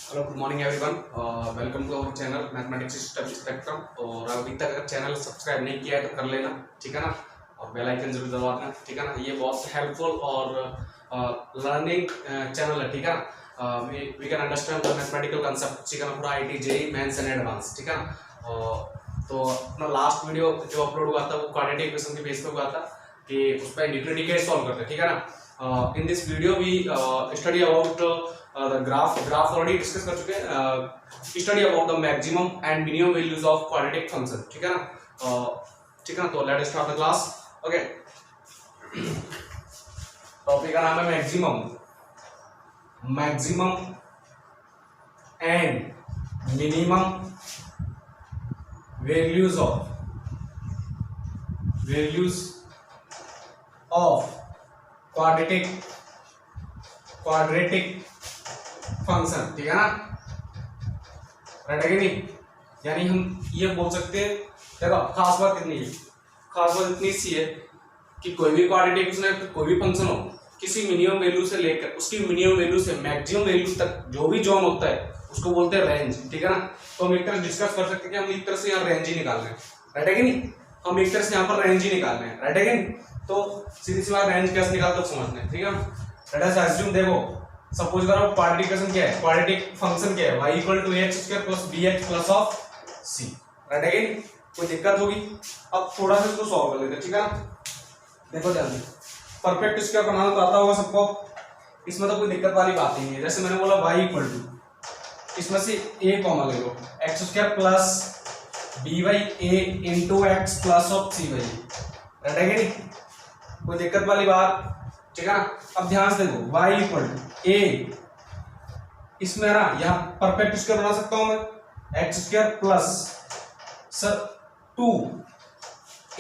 Hello good morning everyone. Welcome to our channel mathematics spectrum. और अभी तक अगर चैनल सब्सक्राइब नहीं किया है तो कर लेना, ठीक है ना। और बेल आइकन जरूर दबा देना, ठीक है ना। ये बहुत हेल्पफुल और लर्निंग चैनल है, ठीक है ना। We can understand the mathematical concept, ठीक है ना। पूरा IIT JEE mains and advance, ठीक है ना। तो अपना लास्ट वीडियो जो अपलोड हुआ था वो क्वाड्रेटिक इक्वेशन के बेस पे हुआ था कि उस पर यूक्लिड के सॉल्व करते, ठीक है ना। In this video we study about the graph already discuss कर चुके हैं। Study about the maximum and minimum values of quadratic function, ठीक है ना। ठीक है ना। तो let us start the class. Okay, topic का नाम है maximum and minimum values of quadratic function, ठीक है ना। राइट है कि नहीं। यानी हम ये बोल सकते हैं, देखो खास बात इतनी सी है कि कोई भी क्वाड्रेटिक फंक्शन, कोई भी फंक्शन हो, किसी मिनिमम वैल्यू से लेकर उसकी मिनिमम वैल्यू से मैक्सिमम वैल्यू तक जो भी जोन होता है उसको बोलते हैं रेंज, ठीक है ना। तो हम एक तरह डिस्कस कर सकते हैं कि हम एक तरह से यहाँ रेंज ही निकाल रहे हैं, राइट है कि नहीं। हम एक तरह से यहाँ पर रेंज ही निकाल रहे हैं, राइट है कि नहीं। तो सीधी सी बात, रेंज कैसे निकालते हो समझते हैं, ठीक है। लेट अस अस्यूम, देखो सपोज करो क्वाड्रेटिक इक्वेशन क्या है, क्वाड्रेटिक फंक्शन क्या है, y equal to ax square plus bx plus of c, right है कि कोई दिक्कत होगी। अब थोड़ा सा इसको सॉल्व कर लेते हैं, ठीक है ना। देखो ध्यान से, परफेक्ट स्क्वायर बनाना तो आता होगा सबको, इसमें तो कोई दिक्कत वाली बात ही नहीं है। जैसे मैंने बोला y इक्वल टू, इसमें से a कॉमन ले लो, x square plus by a into x plus of cy, right है कि नहीं, कोई दिक्कत वाली बात, ठीक है ना। अब ध्यान से देखो y इक्वल टू a, इसमें ना यहाँ परफेक्ट स्क्वायर बना सकता हूं मैं, x square plus sir 2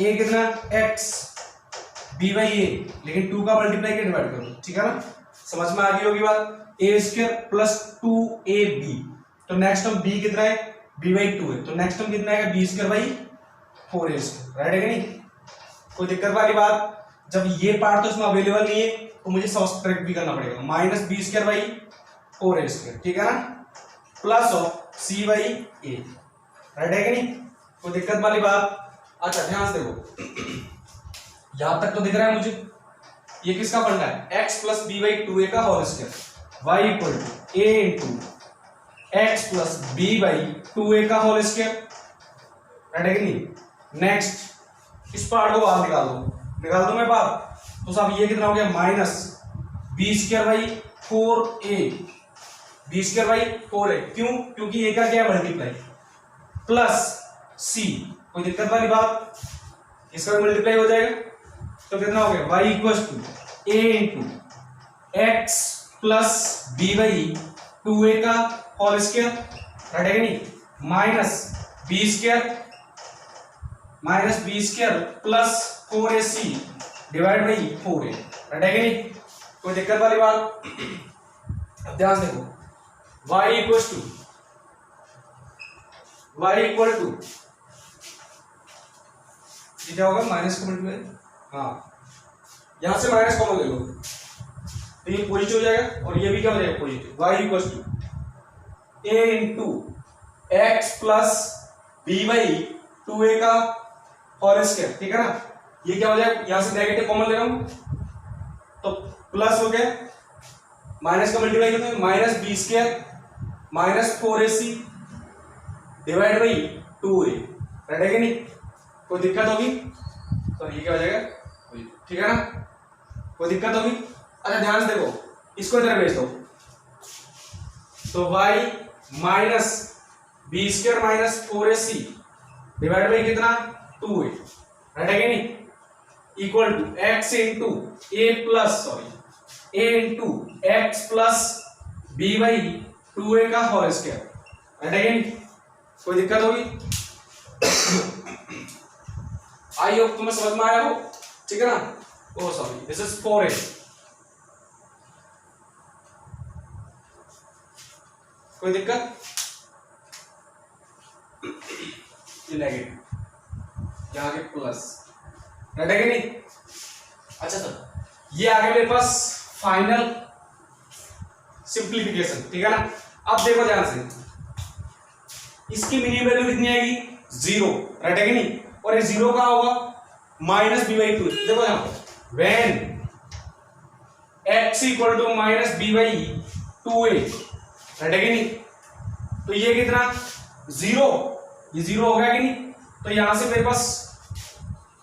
a कितना x b बाई a, लेकिन 2 का मल्टीप्लाई के डिवाइड करो, ठीक है ना। समझ में आ गई होगी बात। a स्क्वायर प्लस 2ab, तो नेक्स्ट टर्म b कितना है, b बाई 2 है, तो नेक्स्ट टर्म कितना है, b square by 4a square, right है कि नहीं। कोई दिक्कत वाली बात। जब ये पार्ट तो इसमें अवेलेबल नहीं है तो मुझे सब्ट्रैक्ट भी करना पड़ेगा, minus b square by 4a square, ठीक है ना, plus of c by a, right है कि नहीं। कोई दिक्कत वाली बात। अच्छा ध्यान से देखो, यहां तक तो दिख रहा है मुझे, ये किसका फंडा है, x plus b by 2a का whole square, y equal to a into x plus b by 2a का होल स्क्वायर, राइट है कि नहीं। नेक्स्ट इस पार्ट को बाहर निकाल दो मैं बात, तो साहब ये कितना हो गया, minus b square by 4a, b square by 4a, क्यों, क्योंकि a का क्या है मल्टीप्लाई, प्लस c, कोई दिक्कत वाली बात, इसका भी मल्टीप्लाई हो जाएगा, तो कितना हो गया, y equal to a into x plus b by 2a का होल स्क्वायर, राइट है कि नहीं, minus b square plus 4ac divide by 4a, right है कि नहीं, कोई दिक्कत वाली बात। अब ध्यान से देखो, y इक्वल टू क्या होगा, माइनस का मल्टीप्लाई, हाँ यहां से माइनस कॉमन ले लो तो ये पॉजिटिव हो जाएगा और ये भी क्या हो जाएगा positive, y equal to a into x plus b by 2a का होल स्क्वायर, ठीक है ना। ये क्या हो जाएगा, यहां से नेगेटिव कॉमन ले रहा हूं तो प्लस हो गया, माइनस का मल्टीप्लाई करते हैं, minus b square minus 4ac divide by 2a, right है कि नहीं। कोई दिक्कत होगी तो ये क्या हो जाएगा, ठीक है ना, कोई दिक्कत होगी। अच्छा ध्यान से देखो, इसको इधर भेज दो, तो y minus b square minus 4ac divide by कितना 2a, राइट है कि नहीं, equal to x into a into x plus b by 2a का होल स्क्वायर, राइट है कि नहीं। कोई दिक्कत होगी, आई होप तुम्हें समझ में आया हो, ठीक है ना। ओ सॉरी, दिस इज 4a, कोई दिक्कत, ये नेगेटिव यहाँ के प्लस, राइट है कि नहीं। अच्छा सर, ये आ गया मेरे पास फाइनल सिंप्लीफिकेशन, ठीक है ना। अब देखो ध्यान से, इसकी मिनिमम वैल्यू कितनी आएगी 0, राइट है कि नहीं, और ये 0 का होगा -b/2। देखो यहां when x equal to -b/2a, right है कि नहीं, तो ये कितना 0, ये 0 हो गया कि नहीं, तो यहां से मेरे पास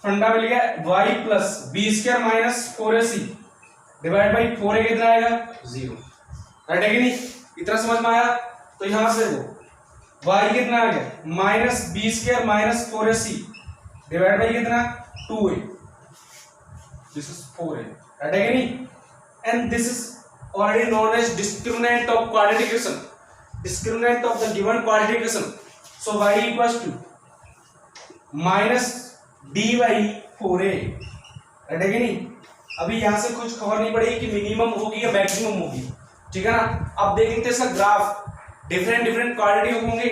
फंडा मिल गया y plus b² minus 4ac divide by 4a कितना आएगा 0, राइट है कि नहीं, इतना समझ में आया। तो यहां से देखो y कितना आ गया -b² minus 4ac divide by कितना 2a, this is 4a, right है कि नहीं, and this is already known as discriminant of quadratic equation, discriminant of the given quadratic equation. So y equals to -d/4a, right है कि नहीं। अभी यहां से कुछ खबर नहीं पड़ेगी कि मिनिमम होगी या मैक्सिमम होगी, ठीक है ना। अब देखेंगे इसका ग्राफ, डिफरेंट क्वाड्रेटिक होंगे,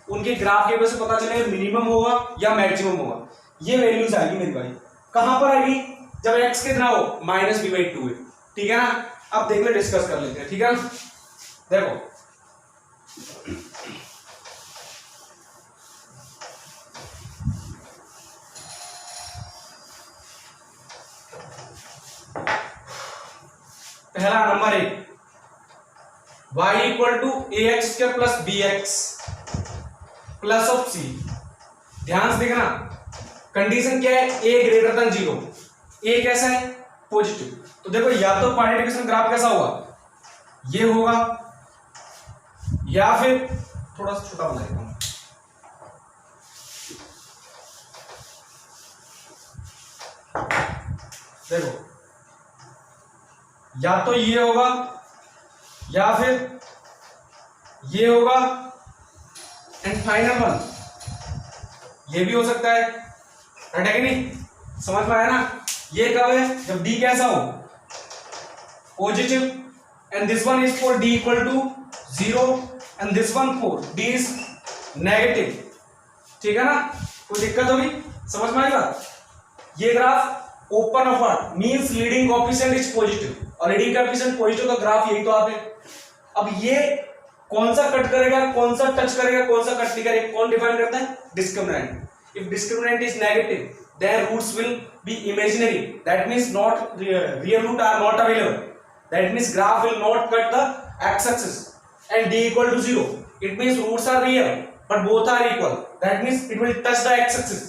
उनके ग्राफ के वजह से पता चलेगा मिनिमम होगा या मैक्सिमम होगा। ये वैल्यूज आएगी मेरी भाई, कहां पर आएगी, जब x कितना हो -b/2 है, ठीक है ना। अब देख ले, डिस्कस कर लेते हैं, ठीक है। देखो पहला number 1, y equal to ax² plus bx plus of c। ध्यान से देखना, कंडीशन क्या है, a ग्रेटर देन 0, a कैसा है पॉजिटिव। तो देखो या तो क्वाड्रेटिक इक्वेशन ग्राफ कैसा होगा, ये होगा, या फिर थोड़ा सा छोटा बना देता हूं, देखो या तो ये होगा या फिर ये होगा, एंड फाइनल वन ये भी हो सकता है, राइट है कि नहीं, समझ में आया ना। ये कब है, जब d कैसा हो positive, and this one is for d equal to 0 and this one for d is negative, ठीक है ना। कोई दिक्कत होगी, समझ में आएगा। ये graph open upward means leading coefficient is positive, और लीडिंग कोएफिशिएंट पॉजिटिव का ग्राफ यही तो आप है। अब ये कौन सा कट करेगा, कौन सा टच करेगा, कौन सा कट नहीं करेगा, कौन डिफाइन करता है, discriminant. If discriminant is negative then roots will be imaginary, that means not real root are not available, that means graph will not cut the x-axis, and d equal to 0, it means roots are real but both are equal, that means it will touch the x-axis.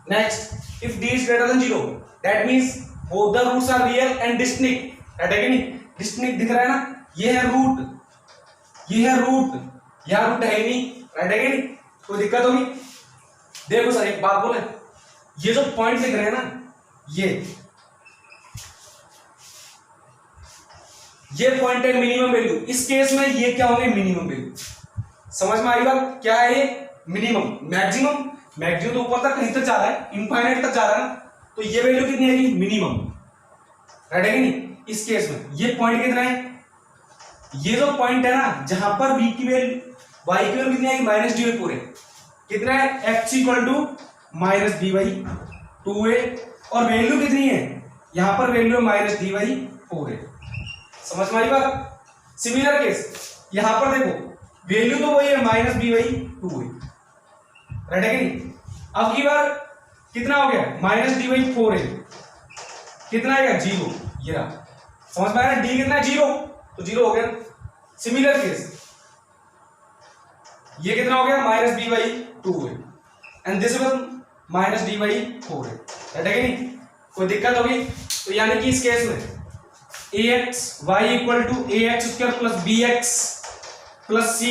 Next, if d is greater than 0, that means both the roots are real and distinct, right है कि नहीं, distinct दिख रहा है ना, ये है root, ये है रूट, यहाँ रूट है ही नहीं, राइट है कि नहीं, कोई दिक्कत होगी। देखो सर एक बात बोले, ये जो पॉइंट लिख रहे हैं ना, ये पॉइंट है मिनिमम वैल्यू। इस केस में ये क्या होंगे, मिनिमम वैल्यू। समझ में आई बात, क्या है ये मिनिमम। मैक्सिमम तो ऊपर तक कहीं तक जा रहा है, इनफाइनाइट तक जा रहा है ना, तो ये वैल्यू कितनी आएगी, मिनिमम, राइट है कि नहीं। इस केस में ये पॉइंट कितना है, ये जो पॉइंट है ना, जहां पर v की वैल्यू, y की वैल्यू कितनी आएगी, -d/4 कितना है, x इक्वल टू -d/2a, और वैल्यू कितनी है, यहां पर वैल्यू है -d/4a। समझ में आई बात। सिमिलर केस यहां पर देखो, वैल्यू तो वही है -b/2a, राइट है कि नहीं। अब की बार कितना हो गया, -d/4a कितना आएगा, 0, ये रहा। समझ में आया, d कितना है, 0, तो 0 हो गया। सिमिलर केस ये कितना हो गया, -b/2a, and this one -d/4a, right है कि नहीं, कोई दिक्कत होगी। तो यानी कि इस केस में ax y equal to ax² plus bx plus c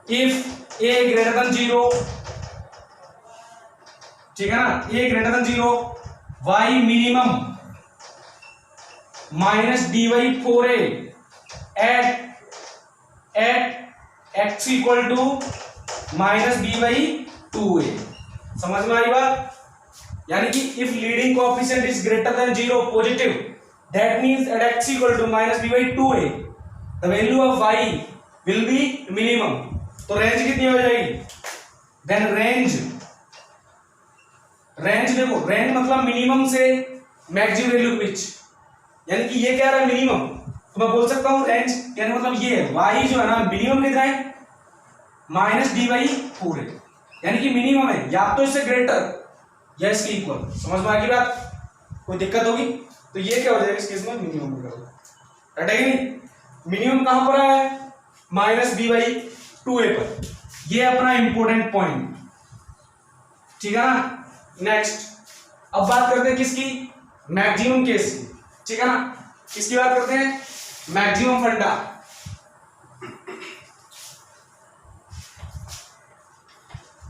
if a greater than 0, ठीक है ना, a greater than 0, y minimum -d/4a at x equal to -b/2a। समझ में आई बात। यानी कि if leading coefficient is greater than 0 positive, that means at x equal to -b/2a the value of y will be minimum. तो range कितनी हो जाएगी, देन रेंज देखो, रेंज मतलब मिनिमम से मैक्सिमम वैल्यू विच, यानी कि ये क्या रहा है, मिनिमम, तो मैं बोल सकता हूँ रेंज यानी मतलब ये है y जो है ना मिनिमम कितना है माइनस डी बाई 4 है, यानी कि मिनिमम है या तो इससे ग्रेटर या इसके इक्वल। समझ में आ गई बात? कोई दिक्कत होगी तो ये क्या हो जाएगा इस केस में मिनिमम होगा, राइट है कि नहीं? मिनिमम कहां पर है माइनस बी बाई 2a पर, ये अपना इंपोर्टेंट पॉइंट, ठीक है ना। नेक्स्ट अब बात करते हैं किसकी, मैक्सिमम केस की, ठीक है ना। किसकी बात करते हैं, मैक्सिमम फंडा।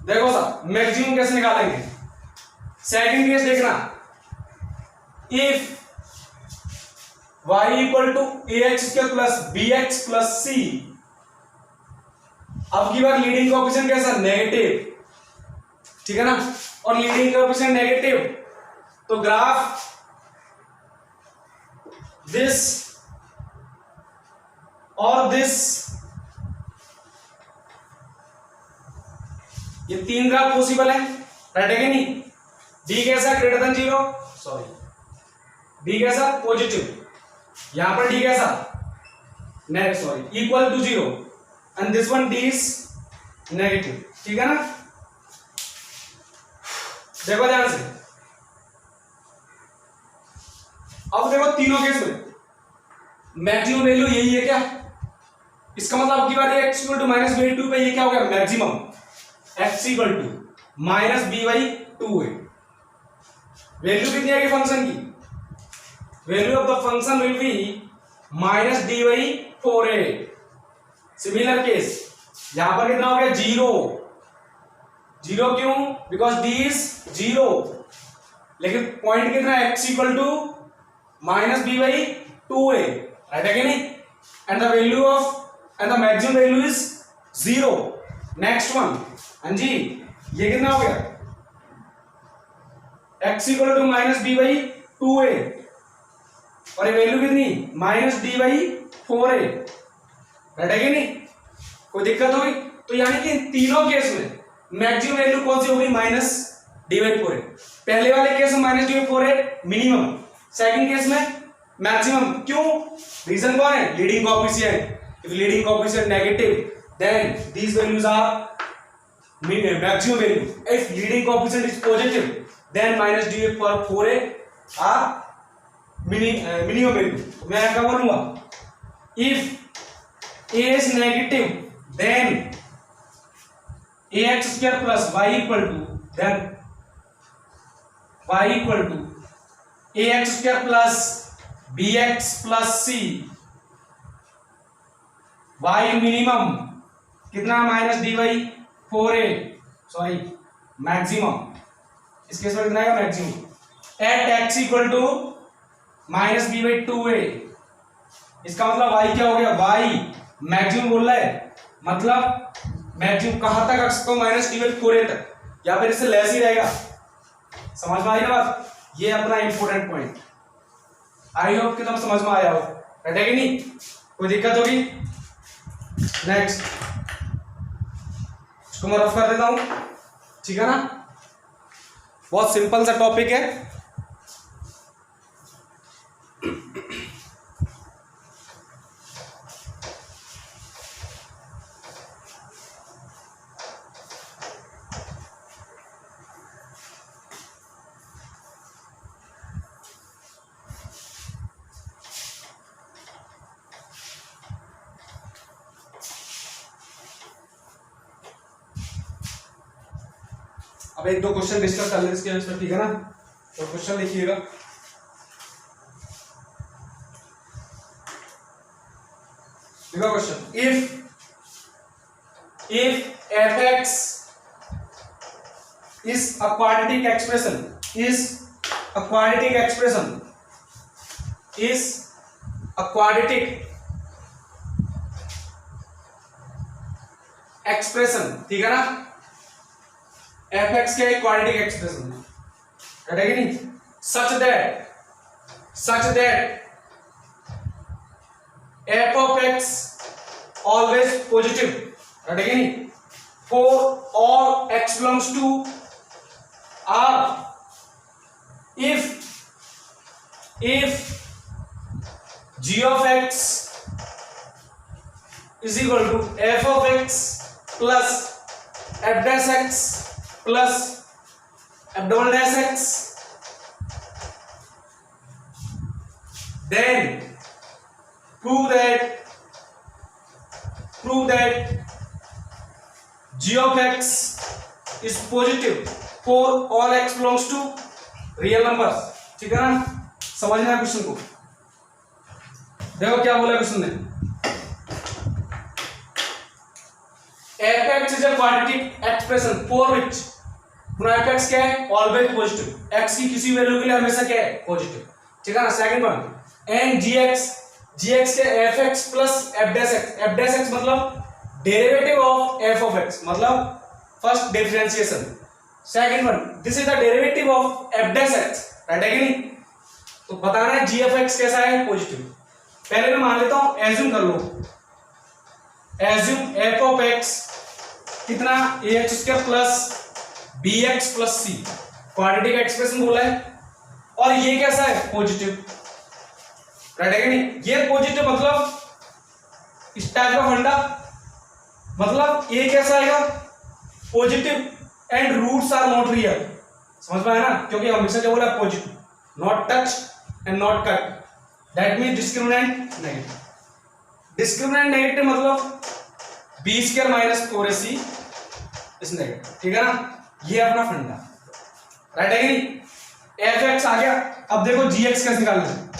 देखो साहब मैक्सिमम कैसे निकालेंगे, सेकंड केस देखना, if y equal to ax square plus bx plus c, अब की बार लीडिंग कोएफिशिएंट कैसा नेगेटिव, ठीक है ना, और लीडिंग कोएफिशिएंट नेगेटिव तो ग्राफ दिस और दिस, ये तीन ग्राफ पॉसिबल है, राइट है कि नहीं। d कैसा ग्रेटर देन 0, सॉरी d कैसा पॉजिटिव, यहां पर d कैसा negative, sorry equal to 0 and this one d is negative, ठीक है ना। देखो ध्यान से, अब देखो तीनों केस में मैक्सिमम वैल्यू यही है क्या, इसका मतलब अब की बार x equal to minus b 2 पे ये क्या हो गया maximum, x equal to minus B by 2 है। वैल्यू कितनी आएगी फंक्शन की, value of the function will be minus D by 4a। Similar case यहां पर कितना हो गया 0, 0 क्यों, बिकॉज डी इज 0, लेकिन पॉइंट कितना है x equal to minus B by 2a, right है कि नहीं। And the value of and the maximum value is 0। Next one, हाँ जी ये कितना हो गया x equal to minus B by 2a और ये वैल्यू कितनी minus D by 4a, right है कि नहीं। कोई दिक्कत होगी तो यानी कि इन तीनों केस में मैक्सिमम वैल्यू कौन सी होगी माइनस डी बाई 4a। पहले वाले केस में minus D by 4a minimum, second case में मैक्सिमम, क्यों, रीजन कौन है leading coefficient. If leading coefficient negative then these values are maximum value. If leading coefficient is positive then minus d for 4a are minimum value. मैं क्या बोलूंगा, if a is negative then ax square plus y equal to then y equal to ax square plus bx plus c, y minimum कितना minus D by 4a, sorry maximum, इस case में कितना आएगा maximum at x equal to minus B by 2a। इसका मतलब y क्या हो गया, y मैक्सिमम बोल रहा है, मतलब मैक्सिमम कहां तक रख सकता हूं माइनस डी बाई 4a तक, या फिर इससे लेस ही रहेगा। समझ में आई ना बात, ये अपना इंपोर्टेंट पॉइंट, आई होप कि तुम समझ में आया हो, राइट है कि नहीं। कोई दिक्कत होगी, नेक्स्ट इसको मैं रफ कर देता हूं, ठीक है ना। बहुत सिंपल सा टॉपिक है, अब एक दो क्वेश्चन डिस्कस कर लें इसके आंसर, ठीक है ना। तो क्वेश्चन लिखिएगा, देखो question, if f(x) is a quadratic expression, is a quadratic expression, is a quadratic expression, ठीक है ना। f(x) क्या है, क्वाड्रेटिक एक्सप्रेशन, राइट है कि नहीं। such that f of x always positive, right है कि नहीं, for all x belongs to R, if g of x is equal to f of x plus f dash x plus f double dash x, then prove that g of x is positive for all x belongs to real numbers। ठीक है ना, समझना है question को। देखो क्या बोला question ने, f(x) is a quadratic expression for which f(x) क्या है, ऑलवेज पॉजिटिव, x की किसी वैल्यू के लिए हमेशा क्या है, पॉजिटिव। ठीक है ना। सेकंड वन, एंड gx के f(x) plus f dash x मतलब derivative of f of x, मतलब first differentiation. Second one, this is the derivative of f dash x, right है कि नहीं। तो बताना है g ऑफ x कैसा है, पॉजिटिव। पहले मैं मान लेता हूं, एज्यूम कर लो, एज्यूम f ऑफ x कितना, ax² plus bx plus c, quadratic expression बोला है, और ये कैसा है, पॉजिटिव, राइट है कि नहीं। ये पॉजिटिव मतलब इस टाइप का फंडा, मतलब ये कैसा आएगा, positive and roots are not real. समझ में आया ना, क्योंकि हमेशा क्या बोला, positive, not touch and not cut, that means discriminant negative. Discriminant negative मतलब b² माइनस 4ac इस नेगेटिव। ठीक है ना, ये अपना फंडा, राइट है कि नहीं। f(x) आ गया, अब देखो gx कैसे निकालना है,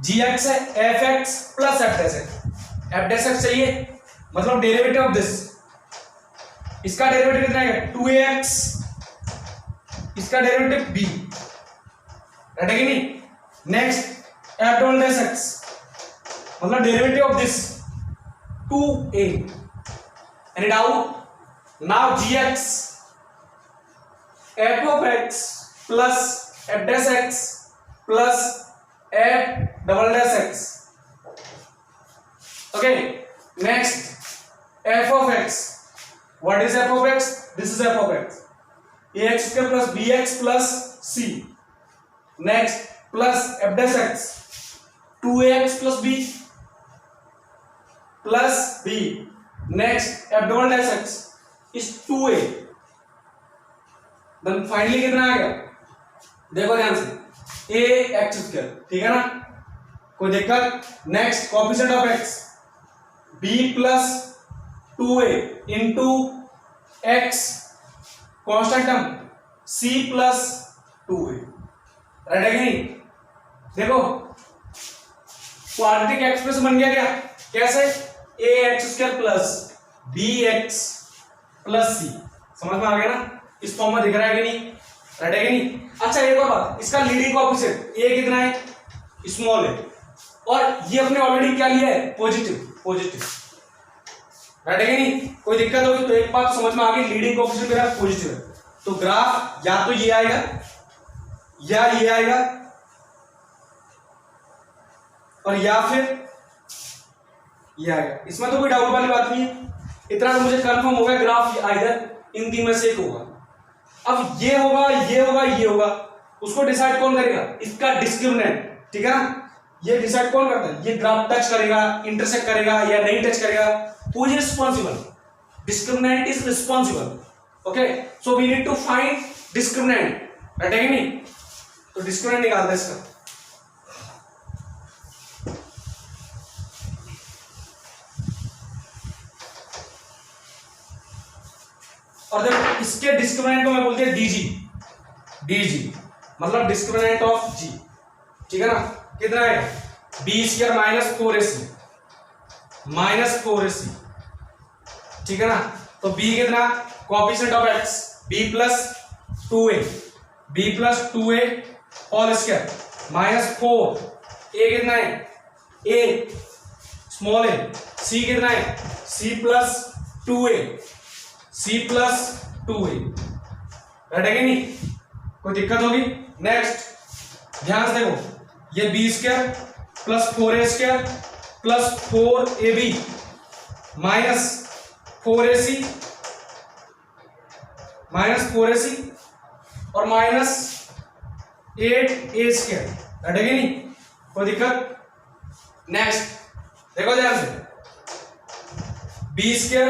gx है f(x) plus f dash x, f dash x चाहिए, मतलब डेरिवेटिव ऑफ दिस, इसका डेरिवेटिव कितना है, 2ax, इसका डेरिवेटिव b, राइट है कि नहीं। Next f double dash x मतलब derivative of this 2a, any doubt. Now gx f of x plus f dash x plus f double dash x, okay. Next f of x, what is f of x, this is f of x, ax² plus bx plus c, next plus f dash x 2ax plus b plus b, next f double dash x is 2a, then finally कितना आ गया, देखो ध्यान से, ax², ठीक है ना, कोई दिक्कत। Next coefficient of x b plus 2a into x, constant term c plus 2a, right है कि नहीं। देखो क्वाड्रेटिक एक्सप्रेशन बन गया क्या, कैसे, ax² plus bx plus c, समझ में आ गया ना, इस फॉर्म में दिख रहा है कि नहीं, राइट है कि नहीं। अच्छा एक और बात, इसका लीडिंग कोएफिशिएंट a कितना है, स्मॉल है, और ये अपने ऑलरेडी क्या लिया है, पॉजिटिव, राइट है कि नहीं। कोई दिक्कत होगी तो एक बात समझ में आ गई, लीडिंग कोएफिशिएंट मेरा पॉजिटिव है, तो ग्राफ या तो ये आएगा या ये आएगा, और या फिर ये आएगा, इसमें तो कोई डाउट वाली बात नहीं है। इतना तो मुझे कंफर्म हो गया, ग्राफ आइदर इन तीन में से एक होगा। अब ये होगा, ये होगा, ये होगा, उसको डिसाइड कौन करेगा, इसका डिस्क्रिमिनेंट, ठीक है ना, ये डिसाइड कौन करता है, ये ग्राफ टच करेगा, इंटरसेक्ट करेगा या नहीं टच करेगा, who is responsible, discriminant is responsible, okay. So we need to find discriminant, right है कि नहीं। तो डिस्क्रिमिनेंट निकालते हैं इसका, और देखो इसके डिस्क्रिमिनेंट को मैं बोलते हैं dg मतलब डिस्क्रिमिनेंट ऑफ g, ठीक है ना, कितना है, b² माइनस 4ac, ठीक है ना। तो b कितना, coefficient of x b plus 2a whole square minus 4, a कितना है, a स्मॉल है, c कितना है, c प्लस 2a, राइट है कि नहीं, कोई दिक्कत होगी। नेक्स्ट ध्यान से देखो, ये b² plus 4a² plus 4ab minus 4ac और माइनस 8a², राइट है कि नहीं, कोई दिक्कत। नेक्स्ट देखो ध्यान से, बी स्क्वायर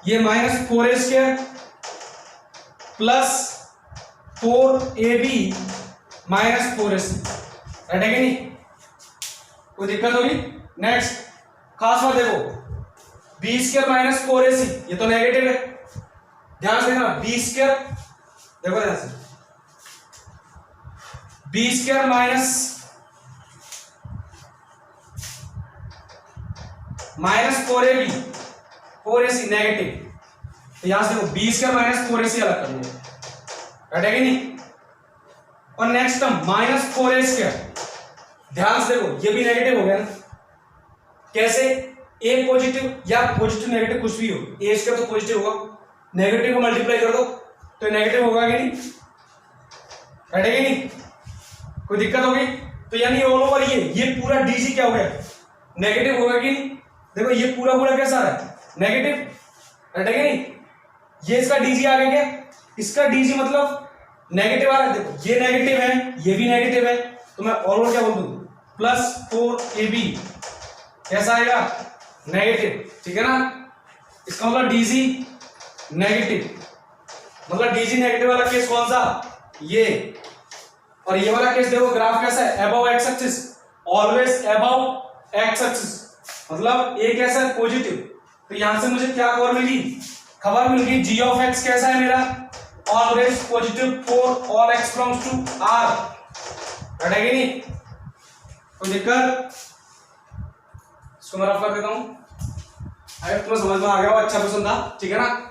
ये -4a² plus 4ab -4ac, right है कि नहीं? कोई दिक्कत होगी? नेक्स्ट खास बात देखो, b² -4ac ये तो नेगेटिव है, ध्यान से देखना, b² देखो ध्यान से, b² -4ab 4ac नेगेटिव, तो यहां से देखो b² -4ac अलग कर लो, राइट है कि नहीं? और नेक्स्ट टर्म -4a², ध्यान से देखो ये भी नेगेटिव हो गया ना, कैसे? ए पॉजिटिव या पॉजिटिव नेगेटिव कुछ भी हो, a² तो पॉजिटिव होगा, नेगेटिव को मल्टीप्लाई कर दो तो नेगेटिव होगा कि नहीं, राइट है कि नहीं? कोई दिक्कत होगी? तो यानी ऑल ओवर ये पूरा डीजी क्या हो गया, नेगेटिव होगा कि नहीं? देखो ये पूरा पूरा कैसा आ रहा है, नेगेटिव, राइट है कि नहीं? ये इसका डीजी आ गया क्या, इसका डीजी मतलब नेगेटिव आ रहा है, देखो ये नेगेटिव है, ये भी नेगेटिव है, तो मैं ऑल ओवर क्या बोल दूं, +4ab कैसा आएगा, नेगेटिव, ठीक है ना? इसका मतलब डीजी नेगेटिव, मतलब डीजी नेगेटिव वाला केस कौन सा, ये, और ये वाला केस देखो ग्राफ कैसा है, above x axis, always above x axis, मतलब ए कैसा है, पॉजिटिव, तो यहां से मुझे क्या खबर मिली, खबर मिल गई g ऑफ x कैसा है मेरा, always positive for all x belongs to r, right है कि नहीं? कोई दिक्कत? इसको मैं रफ कर देता हूं, अगर तुम्हें समझ में आ गया हो, अच्छा क्वेश्चन था, ठीक है ना?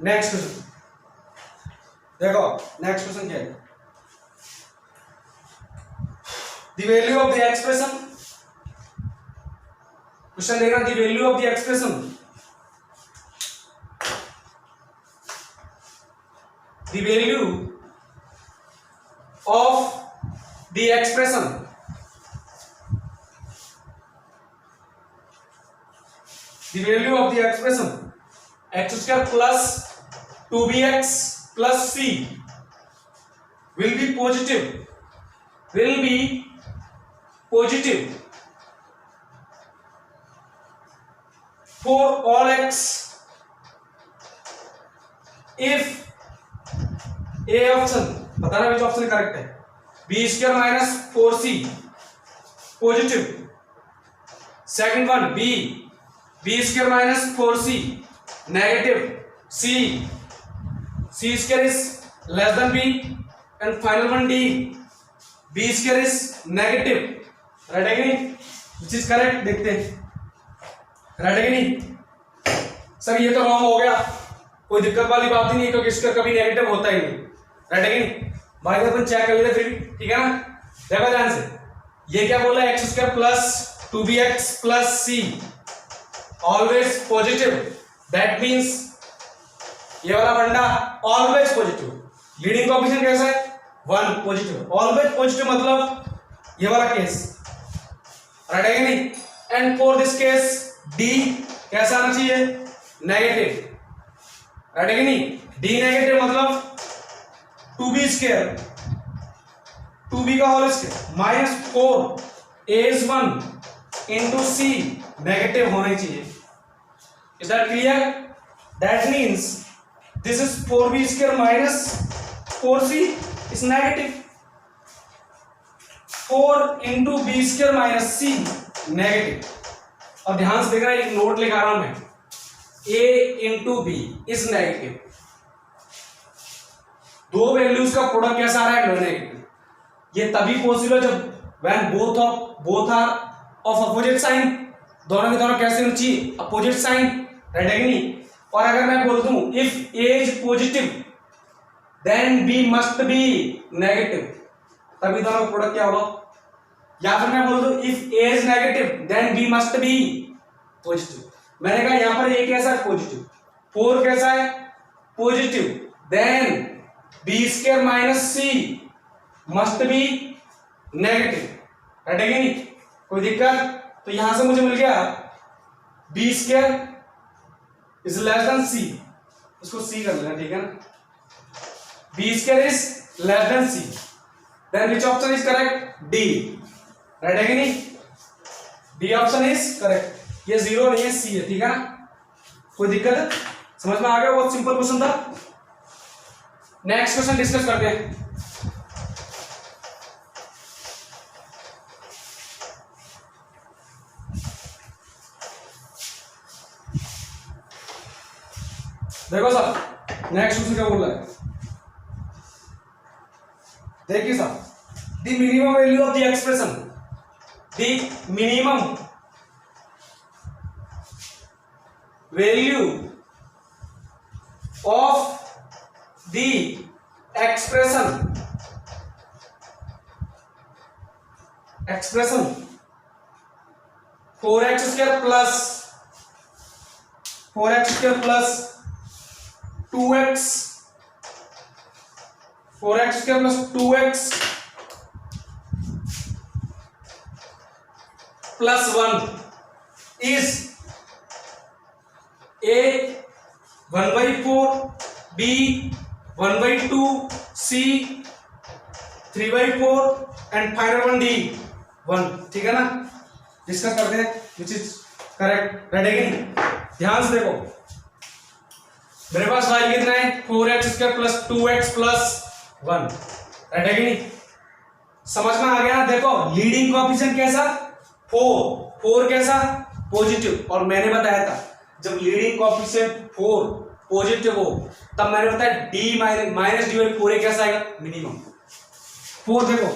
नेक्स्ट क्वेश्चन देखो, नेक्स्ट क्वेश्चन क्या है, the value of the expression, question देखना, the value of the expression, the value of the expression, the value of the expression x² plus 2bx plus c will be positive for all x if a option बताना which option correct है, b² -4c positive, second one b² -4c negative, c² is less than b, and final one d, b² is negative, right है कि नहीं? which is correct, देखते हैं, right है कि नहीं? सर ये तो रॉन्ग हो गया, कोई दिक्कत वाली बात ही नहीं, क्योंकि इसका कभी नेगेटिव होता ही नहीं, राइट है कि नहीं? भाई अपन चेक कर लेते फिर, ठीक है ना? देखो ध्यान से, ये क्या बोला, x² plus 2bx plus c always positive, that means ये वाला फंडा ऑलवेज पॉजिटिव, लीडिंग कोएफिशिएंट कैसा है, 1 पॉजिटिव, ऑलवेज पॉजिटिव मतलब ये वाला केस, राइट है कि नहीं? And for this case D कैसा आना चाहिए, नेगेटिव, राइट है कि नहीं? डी नेगेटिव मतलब 2b² 2b का whole square -4a1 into c negative होना चाहिए, is that clear? That means this is 4b² minus 4c is negative, 4 into b² minus c negative, और ध्यान से देखना, एक नोट लिखा रहा हूं मैं, a into b is negative, दो वैल्यूज का प्रोडक्ट कैसा आ रहा है, नेगेटिव, ये तभी पॉसिबल जब when both are of opposite sign, दोनों के दोनों कैसे होनी चाहिए, अपोजिट साइन, राइट है कि नहीं? और अगर मैं बोल दूं if a is positive then b must be negative, तभी दोनों का प्रोडक्ट क्या होगा, या फिर मैं बोल दूं if a is negative then b must be positive, मैंने कहा यहां पर a कैसा है, पॉजिटिव, 4 कैसा है, positive, then B square minus C must be negative, हटेगी नहीं, कोई दिक्कत? तो यहां से मुझे मिल गया B square is less than C, इसको सी कर लेना, ठीक है ना? B square is less than C, then which option is correct? D, right है कि नहीं? D option is correct. ये जीरो नहीं है, सी है, ठीक है ना? कोई दिक्कत है? समझ में आ गया? बहुत सिंपल क्वेश्चन था। नेक्स्ट क्वेश्चन डिस्कस करते हैं। देखो सर नेक्स्ट क्वेश्चन क्या बोल रहा है, देखिए sir, the minimum value of the expression, the minimum value of the expression 4x square plus 2x 4x square plus 2x plus 1 is A 1/4, B 1/2, C 3/4 and final one D 1, ठीक है ना? Discuss करते हैं विच is correct, ready कि नहीं? ध्यान से देखो, मेरे पास y कितना है? 4x square plus 2x plus 1, right है कि नहीं? समझ में आ गया? देखो लीडिंग कोएफिशिएंट कैसा? 4 कैसा? पॉजिटिव, और मैंने बताया था जब लीडिंग कोएफिशिएंट 4 पॉजिटिव हो तब मैंने बताया d माइनस dy 4 कैसा आएगा? मिनिमम। 4 देखो,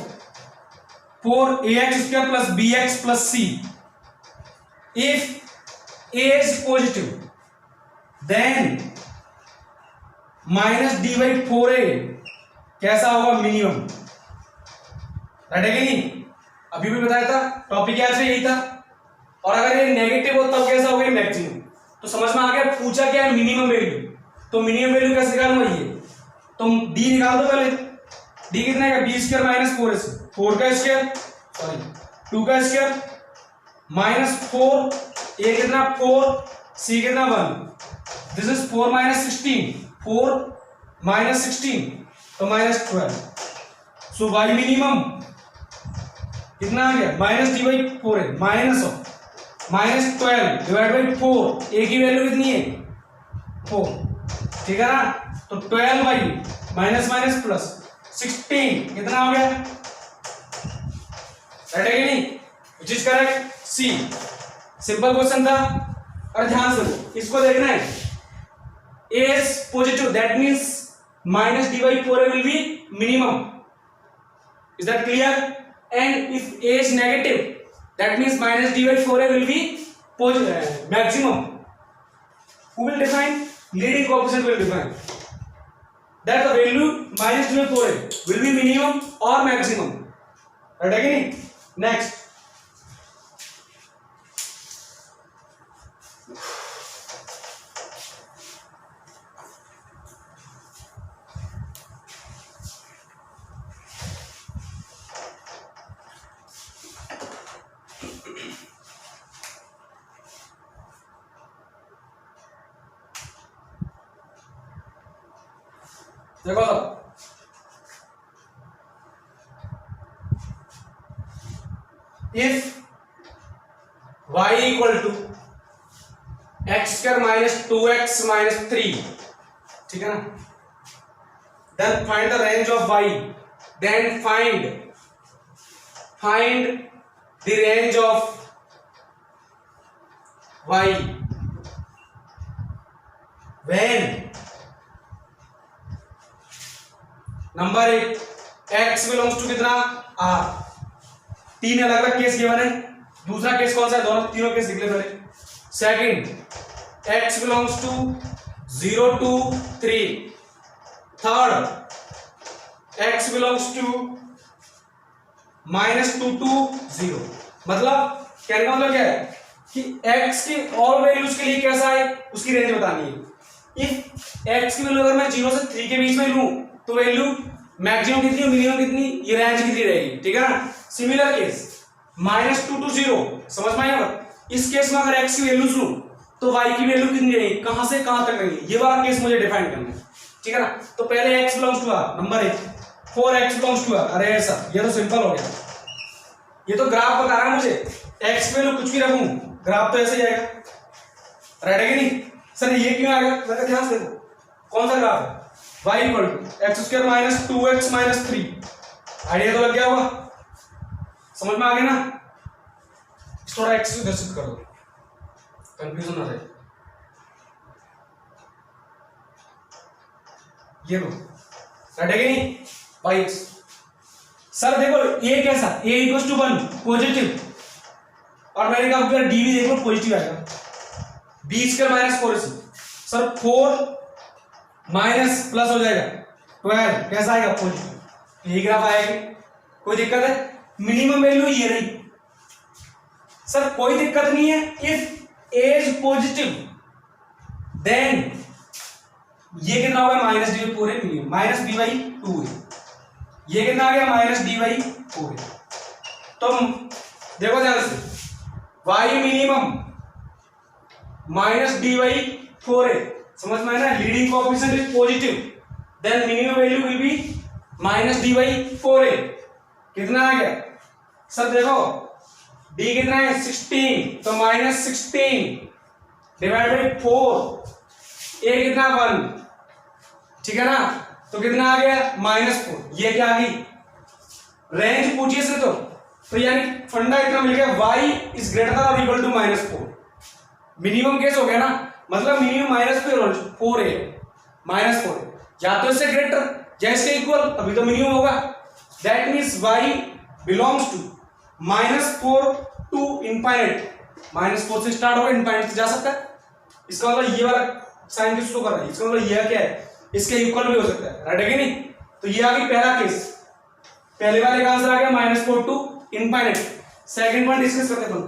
4ax square plus bx plus c, if a is positive then minus dy 4a कैसा होगा? मिनिमम, राइट है कि नहीं? अभी भी बताया था, टॉपिक क्या से यही था। और अगर ये नेगेटिव हो तब कैसा होगा? मैक्सिमम। तो समझ में आ गया? पूछा क्या है? Minimum value. तो मिनिमम वैल्यू कैसे निकालूंगा? ये तुम डी निकाल दो पहले। डी कितना है? बी स्क्वायर माइनस 4 का स्क्वायर, सॉरी 2 का स्क्वायर माइनस 4, ए कितना? 4, सी कितना? 1, दिस इज 4 माइनस 16, 4 माइनस 16 तो माइनस 12। सो वाई मिनिमम कितना आ गया? माइनस डी बाई 4 है, माइनस 12 डिवाइड बाई 4, ए की वैल्यू कितनी है? 4, ठीक है ना? तो 12 बाई माइनस माइनस प्लस 16 कितना हो गया? राइट है कि नहीं? Which is correct? C. Simple question था। और ध्यान से इसको देखना है, A is positive that means minus D by 4 will be minimum, is that clear? And if a is negative that means minus d by 4a will be maximum. Who will define? Leading coefficient will define that the value minus d by 4a will be minimum or maximum, right है कि नहीं? Next देखो if y equal to x square minus 2x minus 3, ठीक है ना? Then find the range of y, then find the range of y when number 1 x belongs to कितना? r। 3 अलग अलग केस गिवन है। दूसरा केस कौन सा है? दोनों तीनों केस लिख ले पहले। Second, x belongs to 0 to 3। Third, x belongs to -2 to 0। मतलब कहने का मतलब क्या है कि x की ऑल वैल्यूज के लिए कैसा है उसकी रेंज बतानी है। इफ x की वैल्यू अगर मैं 0 से 3 के बीच में लूं तो वैल्यू मैक्सिमम कितनी और मिनिमम कितनी, ये रेंज कितनी रहेगी, ठीक है ना। सिमिलर केस -2 to 0, समझ में आया। इस केस में अगर x की वैल्यू लूं तो y की वैल्यू कितनी रहेगी, कहां से कहां तक रहेगी, ये वाला केस मुझे डिफाइन करना है, ठीक है ना। तो पहले x belongs to r, number 1 4x belongs to r, अरे ऐसा ये तो सिंपल हो गया, ये तो ग्राफ बता रहा है मुझे, x वैल्यू कुछ भी रखूं ग्राफ तो ऐसे ही आएगा, राइट है कि नहीं। सर ये क्यों आएगा, जरा ध्यान से देखो कौन सा ग्राफ है, y equal to x² minus 2x minus 3, idea तो लग गया होगा, समझ में आ गया ना। थोड़ा x को दर्शित कर दो, कंफ्यूजन ना रहे, ये लो, राइट है कि नहीं, y सर देखो a कैसा, a इक्वल टू 1 पॉजिटिव, और मैंने कहा अगर d भी देखो पॉजिटिव आएगा, b² minus 4ac, sir 4 minus plus हो जाएगा 12, कैसा आएगा पॉजिटिव, यही ग्राफ आएगा, कोई दिक्कत है। मिनिमम वैल्यू ये रही, सर कोई दिक्कत नहीं है, if a is positive then ये कितना होगा -d/4 है, मिनिमम -b/2 है, ये कितना आ गया -d/4 है। तो देखो ध्यान से, y मिनिमम -d/4 है, समझ में आया ना, leading coefficient is positive then minimum value will be -d/4 है, कितना आ गया सर देखो d कितना है 16, तो -16 डिवाइड बाई 4, a कितना 1, ठीक है ना, तो कितना आ गया -4, ये क्या आ गई रेंज पूछिए से, तो यानी फंडा इतना मिल गया, y इज ग्रेटर देन और इक्वल टू -4, मिनिमम केस हो गया ना, मतलब मिनिमम -4 है, -4 या तो इससे ग्रेटर या इसके इक्वल, अभी तो मिनिमम होगा, that means y belongs to -4 to infinite, -4 से स्टार्ट होगा इनफाइनाइट से जा सकता है, इसका मतलब ये वाला साइन किस को कर रहा है, इसका मतलब ये क्या है, इसके इक्वल भी हो सकता है, राइट है कि नहीं। तो ये आ गई पहला केस, पहले वाले का आंसर आ गया -4 to infinite. Second one discuss करते हैं,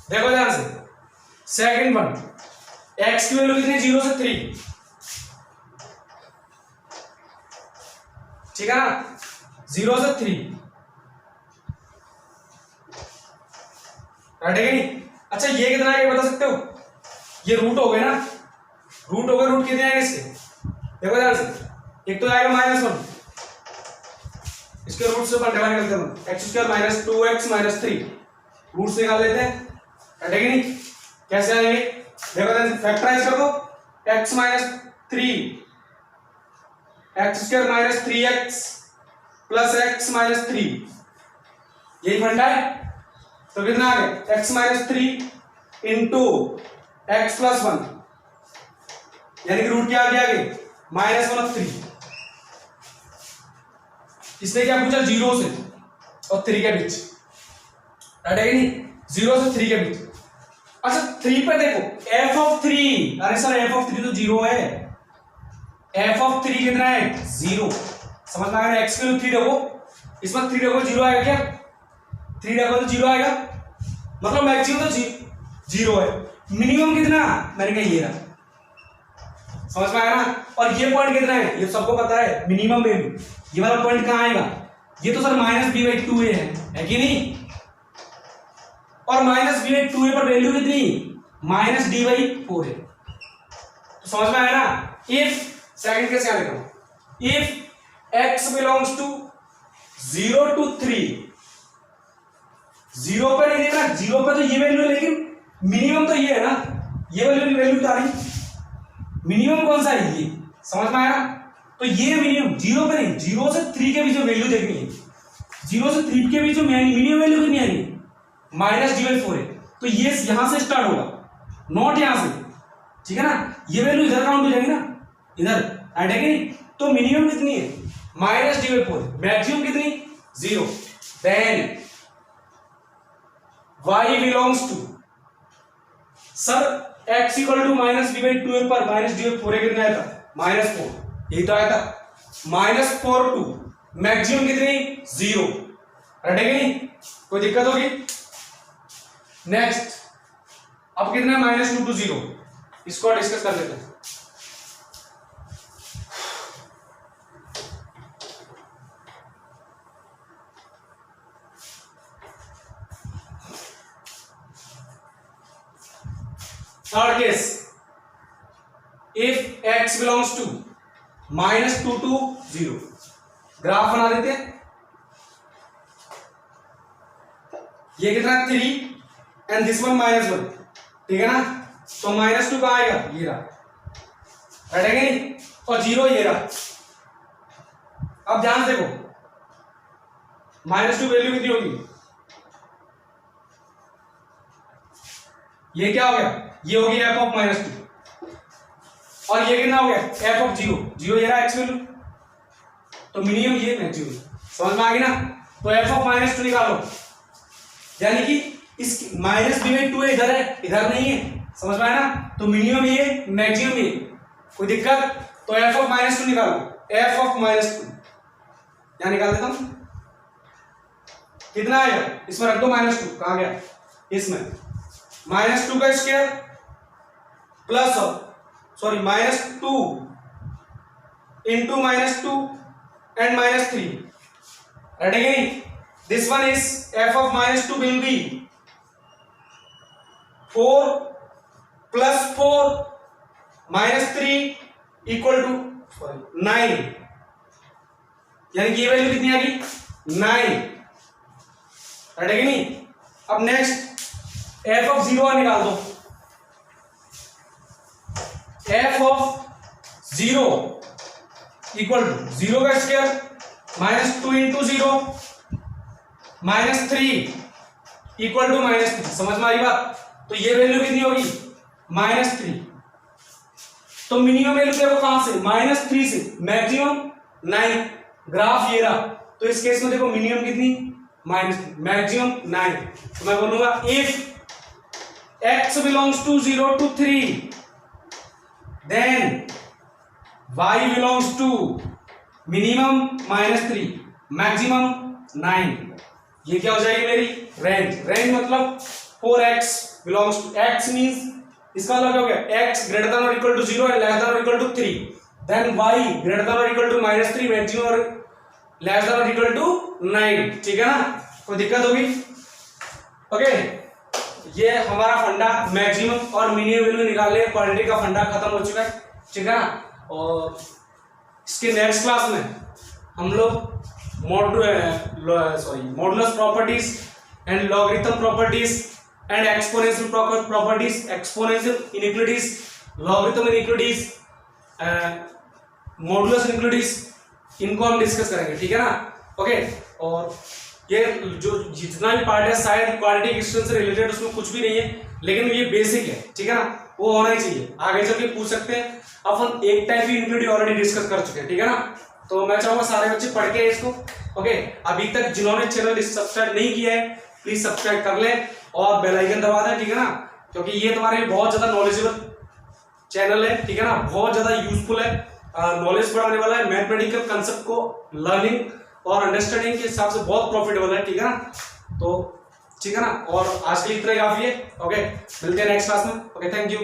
देखो ध्यान से, सेकंड वन x की वैल्यू कितनी 0 से 3, ठीक है ना, 0 से 3, राइट है कि नहीं। अच्छा ये कितना है बता सकते हो, ये रूट हो गए ना, रूट हो गए, रूट कितने आएंगे इसके, देखो ध्यान से, एक तो आएगा -1, इसके रूट से अपन डिवाइड करते हैं, x² minus 2x minus 3, root से निकाल लेते हैं, राइट है कि नहीं। कैसे आएंगे, देखो ध्यान से, फैक्टराइज कर दो, x minus 3 x² minus 3x plus x minus 3, यही फंडा है, तो कितना आ गया x minus 3 into x plus 1, यानी कि रूट क्या आ गया आगे -1/3, इसने क्या पूछा 0 से और 3 के बीच, राइट है कि नहीं, 0 से 3 के बीच। अच्छा 3 पे देखो f(3), अरे सर f(3) तो 0 है, f(3) कितना है 0, समझ में आ गया, x की वैल्यू 3 रखो, इसमें 3 रखो 0 आएगा क्या, 3 रखो तो 0 आएगा, मतलब मैक्सिमम तो 0 है, मिनिमम कितना, मैंने कहा ये रहा, समझ में आया ना। और ये पॉइंट कितना है, ये सबको पता है, मिनिमम वैल्यू, ये वाला पॉइंट कहां आएगा, ये तो सर -b/2a है कि नहीं, और -b/2a पर वैल्यू कितनी -d/4 है, तो समझ में आया ना। इफ सेकंड केस क्या लिखा, if x belongs to 0 to 3, 0 पर नहीं देखना, 0 पर तो ये वैल्यू है, लेकिन मिनिमम तो ये है ना, ये वाली वैल्यू बता रही, मिनिमम कौन सा है ये, समझ में आया ना। तो ये मिनिमम 0 पर नहीं, 0 से 3 के बीच जो वैल्यू देखनी है, 0 से 3 के बीच जो मिनिमम वैल्यू कितनी आ रही है -d/4 है, तो ये यहां से स्टार्ट होगा, नॉट यहां से, ठीक है ना, ये वैल्यू इधर काउंट हो जाएगी ना, इधर ऐड है कि नहीं, तो मिनिमम कितनी है -d/4, मैक्सिमम कितनी 0, then y belongs to, sir x equal to -b/2 पर -d/4 कितना आया था -4, यही तो आया था, -4 टू मैक्सिमम कितनी 0, रटेगी नहीं, कोई दिक्कत होगी। नेक्स्ट अब कितना है -2 to 0, इसको डिस्कस कर लेते हैं। Third case, if x belongs to -2 to 0, graph बना देते हैं। ये कितना 3 एंड दिस वन -1, ठीक है ना। तो -2 कहां आएगा, ये रहा, रटेगा नहीं, और 0 ये रहा। अब ध्यान से देखो, -2 वैल्यू कितनी होगी, ये क्या हो गया, ये हो गया f of -2, और ये कितना हो गया f of 0, 0 ये रहा x वैल्यू, तो मिनिमम ये मैक्सिमम, समझ में आ गई ना। तो f of -2 निकालो, यानी कि इस -2 इधर है, इधर नहीं है, समझ में आया ना। तो मिनिमम ये, मैक्सिमम ये, कोई दिक्कत। तो f of -2 निकालो, f of -2 यहां निकाल देता हूं, कितना आएगा, इसमें रख दो -2, कहां गया, इसमें -2 का square plus sorry -2 into -2 and -3, रटेगा नहीं। This one is f of -2 will be 4 plus 4 minus 3 equal to 9, यानी कि ये वैल्यू कितनी आ गई 9, रटेगा नहीं। अब नेक्स्ट f of 0 निकाल दो, f of 0 equal to 0 का स्क्वायर -2 into 0 -3 इक्वल टू -3, समझ में आई बात। तो ये वैल्यू कितनी होगी -3, तो मिनिमम वैल्यू देखो कहां से, -3 से, मैक्सिमम 9, ग्राफ ये रहा। तो इस केस में देखो मिनिमम कितनी मैक्सिमम 9, तो मैं बोलूंगा if x belongs to 0 to 3 then y belongs to minimum -3 maximum 9। ये क्या हो जाएगी मेरी रेंज, रेंज मतलब 4x belongs to x means इसका मतलब हो गया x ग्रेटर देन और equal to 0 and less than और equal to 3, then y greater than और इक्वल टू -3 मैक्सिमम और लेस देन और इक्वल टू 9, ठीक है ना। कोई दिक्कत होगी, ओके। ये हमारा फंडा मैक्सिमम और मिनिमम वैल्यू निकालने क्वांटिटी का फंडा खत्म हो चुका है, ठीक है ना। और इसके नेक्स्ट क्लास में हम लोग modulus properties and logarithm properties and exponential properties, exponential inequalities, logarithm inequalities, modulus inequalities, इनको हम डिस्कस करेंगे, ठीक है ना, ओके। और ये जो जितना भी पार्ट है शायद क्वाड्रेटिक इक्वेशन से रिलेटेड उसमें कुछ भी नहीं है, लेकिन ये बेसिक है, ठीक है ना, वो होना ही चाहिए, आगे चल के पूछ सकते हैं। अब हम एक टाइप की इनइक्वालिटी ऑलरेडी डिस्कस कर चुके हैं, ठीक है ना। तो मैं चाहूंगा सारे बच्चे पढ़ के इसको, ओके। अभी तक जिन्होंने चैनल सब्सक्राइब नहीं किया है प्लीज सब्सक्राइब कर लें और बेल आइकन दबा दें, ठीक है ना, क्योंकि ये तुम्हारे लिए बहुत ज्यादा नॉलेजेबल चैनल है, ठीक है ना, बहुत ज्यादा यूजफुल है, नॉलेज बढ़ाने वाला है, मैथमेटिकल कंसेप्ट को लर्निंग और अंडरस्टैंडिंग के हिसाब से बहुत प्रॉफिटेबल है, ठीक है ना। तो ठीक है ना, और आज के लिए इतना ही काफी है, ओके। मिलते हैं नेक्स्ट क्लास में, ओके, थैंक यू।